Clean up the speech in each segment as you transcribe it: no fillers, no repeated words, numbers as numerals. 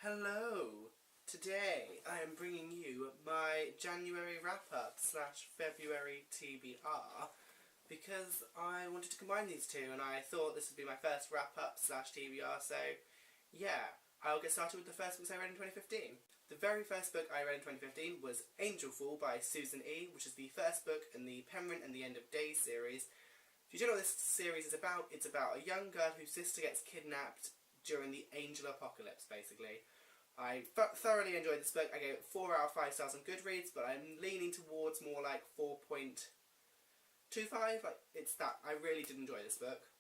Hello! Today I am bringing you my January wrap-up / February TBR because I wanted to combine these two and I thought this would be my first wrap-up / TBR, so yeah, I'll get started with the first books I read in 2015. The very first book I read in 2015 was Angelfall by Susan E., which is the first book in the Penguin and the End of Days series. If you don't know what this series is about, it's about a young girl whose sister gets kidnapped during the angel apocalypse, basically. I thoroughly enjoyed this book. I gave it 4 out of 5 stars on Goodreads, but I'm leaning towards more like 4.25. It's that. I really did enjoy this book.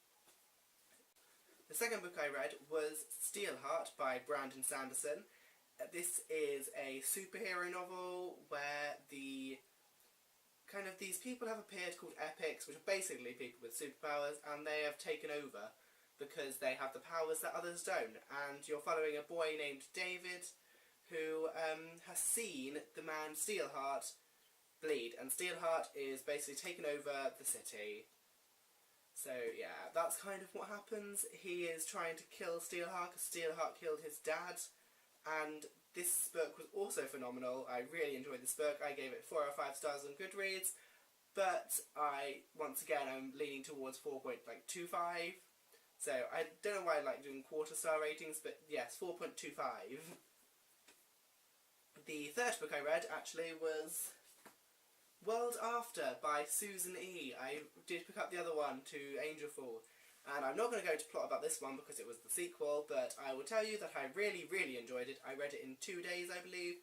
The second book I read was Steelheart by Brandon Sanderson. This is a superhero novel where these people have appeared called epics, which are basically people with superpowers, and they have taken over because they have the powers that others don't. And you're following a boy named David who has seen the man Steelheart bleed, and Steelheart is basically taken over the city. So yeah, that's kind of what happens. He is trying to kill Steelheart because Steelheart killed his dad, and this book was also phenomenal. I really enjoyed this book. I gave it 4 out of 5 stars on Goodreads, but once again, I'm leaning towards 4.25. So I don't know why I like doing quarter-star ratings, but yes, 4.25. The third book I read, actually, was World After by Susan E. I did pick up the other one to Angelfall, and I'm not going to go into plot about this one because it was the sequel, but I will tell you that I really, really enjoyed it. I read it in 2 days, I believe,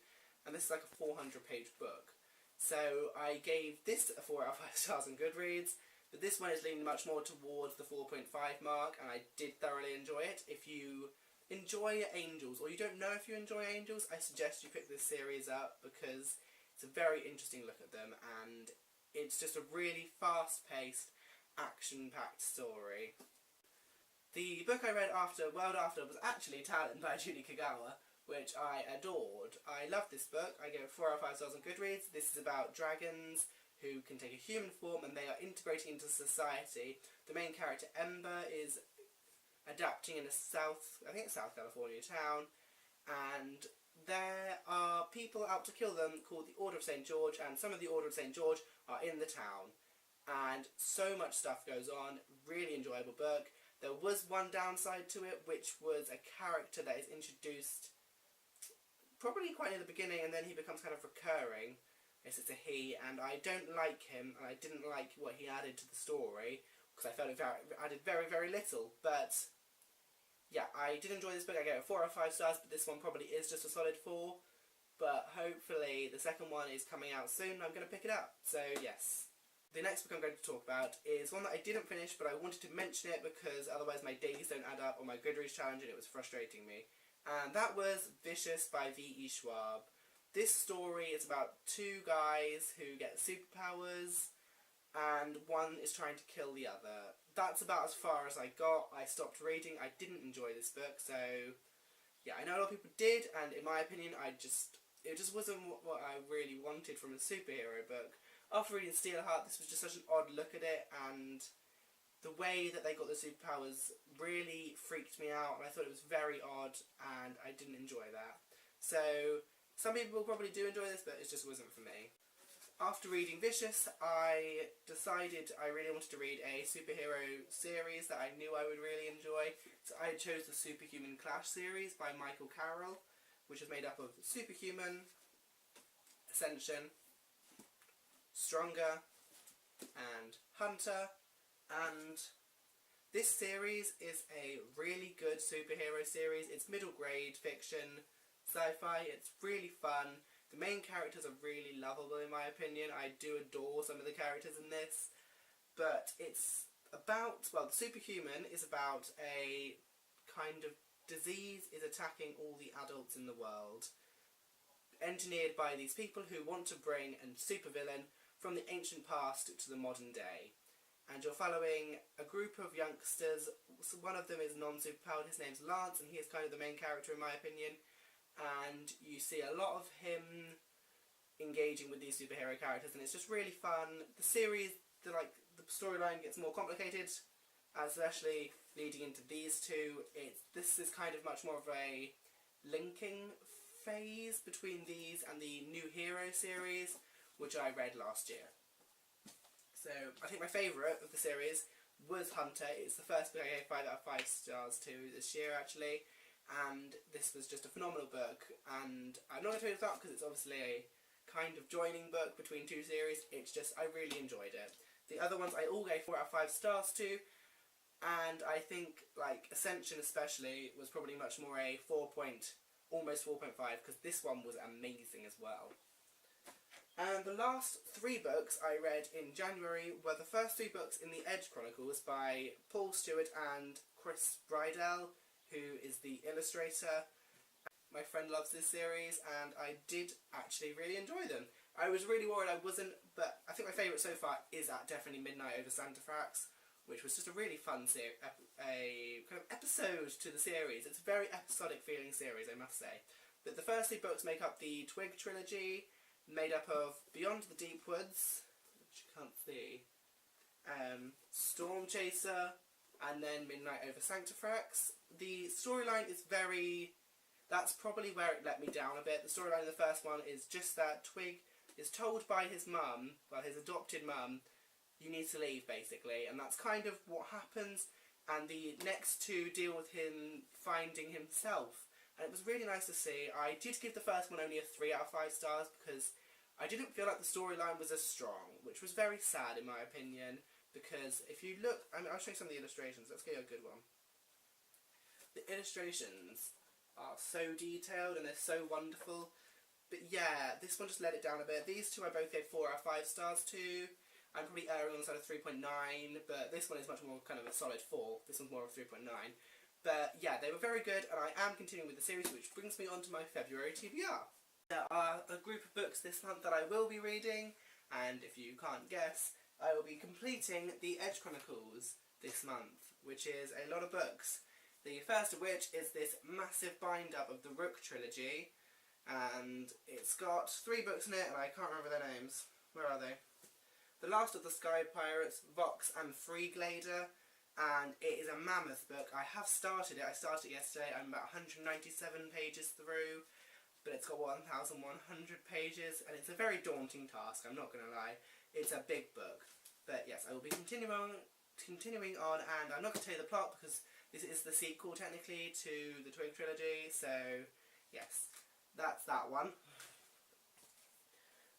and this is like a 400-page book. So I gave this a 4 out of 5 stars on Goodreads. But this one is leaning much more towards the 4.5 mark, and I did thoroughly enjoy it. If you enjoy Angels, or you don't know if you enjoy Angels, I suggest you pick this series up because it's a very interesting look at them, and it's just a really fast-paced, action-packed story. The book I read after World After was actually Talon by Julie Kagawa, which I adored. I loved this book. I gave it 4 out of 5 stars on Goodreads. This is about dragons who can take a human form and they are integrating into society. The main character, Ember, is adapting in a South California town, and there are people out to kill them called the Order of St. George, and some of the Order of St. George are in the town. And so much stuff goes on. Really enjoyable book. There was one downside to it, which was a character that is introduced probably quite near the beginning, and then he becomes kind of recurring. Yes, it's a he, and I don't like him, and I didn't like what he added to the story, because I felt it added very, very little. But yeah, I did enjoy this book. I gave it 4 out of 5 stars, but this one probably is just a solid 4. But hopefully the second one is coming out soon, and I'm going to pick it up. So yes. The next book I'm going to talk about is one that I didn't finish, but I wanted to mention it because otherwise my days don't add up on my Goodreads challenge, and it was frustrating me. And that was Vicious by V.E. Schwab. This story is about 2 guys who get superpowers, and one is trying to kill the other. That's about as far as I got. I stopped reading. I didn't enjoy this book, so yeah, I know a lot of people did, and in my opinion, it just wasn't what I really wanted from a superhero book. After reading Steelheart, this was just such an odd look at it, and the way that they got the superpowers really freaked me out, and I thought it was very odd, and I didn't enjoy that. So some people probably do enjoy this, but it just wasn't for me. After reading Vicious, I decided I really wanted to read a superhero series that I knew I would really enjoy. So I chose the Superhuman Clash series by Michael Carroll, which is made up of Superhuman, Ascension, Stronger, and Hunter. And this series is a really good superhero series. It's middle grade fiction, sci-fi. It's really fun. The main characters are really lovable in my opinion. I do adore some of the characters in this. But it's about, well, the Superhuman is about a kind of disease is attacking all the adults in the world, engineered by these people who want to bring a supervillain from the ancient past to the modern day. And you're following a group of youngsters. So one of them is non-superpowered. His name's Lance, and he is kind of the main character in my opinion. And you see a lot of him engaging with these superhero characters, and it's just really fun. The series, the storyline gets more complicated, especially leading into these two. This is kind of much more of a linking phase between these and the New Hero series, which I read last year. So I think my favourite of the series was Hunter. It's the first book I gave 5 out of 5 stars to this year, actually, and this was just a phenomenal book. And I'm not going to tell you the plot because it's obviously a kind of joining book between two series. It's just, I really enjoyed it. The other ones I all gave 4 out of 5 stars to, and I think like Ascension especially was probably much more a almost 4.5, because this one was amazing as well. And the last 3 books I read in January were the first 3 books in the Edge Chronicles by Paul Stewart and Chris Bridell, who is the illustrator. My friend loves this series, and I did actually really enjoy them. I was really worried I wasn't, but I think my favourite so far is definitely Midnight Over Sanctifrax, which was just a really fun kind of episode to the series. It's a very episodic feeling series, I must say. But the first 3 books make up the Twig trilogy, made up of Beyond the Deep Woods, which you can't see, Storm Chaser, and then Midnight Over Sanctifrax. The storyline is that's probably where it let me down a bit. The storyline in the first one is just that Twig is told by his mum, his adopted mum, you need to leave, basically, and that's kind of what happens, and the next 2 deal with him finding himself. And it was really nice to see. I did give the first one only a 3 out of 5 stars because I didn't feel like the storyline was as strong, which was very sad in my opinion, because if you look, I'll show you some of the illustrations. Let's get you a good one. The illustrations are so detailed and they're so wonderful, but yeah, this one just let it down a bit. These 2 I both gave 4 out of 5 stars to. I'm probably erring on the side of 3.9, but this one is much more kind of a solid 4. This one's more of 3.9. But yeah, they were very good, and I am continuing with the series, which brings me on to my February TBR. There are a group of books this month that I will be reading, and if you can't guess, I will be completing the Edge Chronicles this month, which is a lot of books. The first of which is this massive bind-up of the Rook trilogy, and it's got 3 books in it, and I can't remember their names. Where are they? The Last of the Sky Pirates, Vox and Freeglader, and it is a mammoth book. I have started it. I started it yesterday. I'm about 197 pages through, but it's got 1,100 pages, and it's a very daunting task, I'm not going to lie. It's a big book. But yes, I will be continuing on, and I'm not going to tell you the plot because this is the sequel, technically, to the Twig trilogy, so yes, that's that one.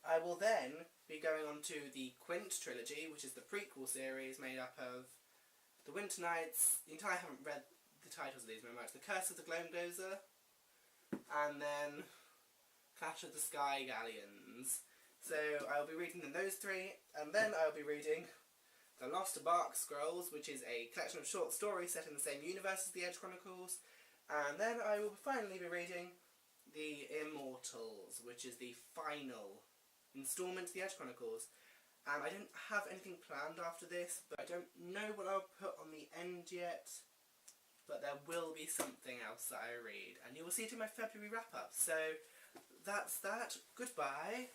I will then be going on to the Quint trilogy, which is the prequel series made up of The Winter Knights. I haven't read the titles of these very much. The Curse of the Gloamgozer, and then Clash of the Sky Galleons. So I'll be reading those 3, and then I'll be reading The Lost Bark Scrolls, which is a collection of short stories set in the same universe as the Edge Chronicles, and then I will finally be reading The Immortals, which is the final installment to the Edge Chronicles. And I don't have anything planned after this, but I don't know what I'll put on the end yet. But there will be something else that I read, and you will see it in my February wrap-up. So that's that. Goodbye.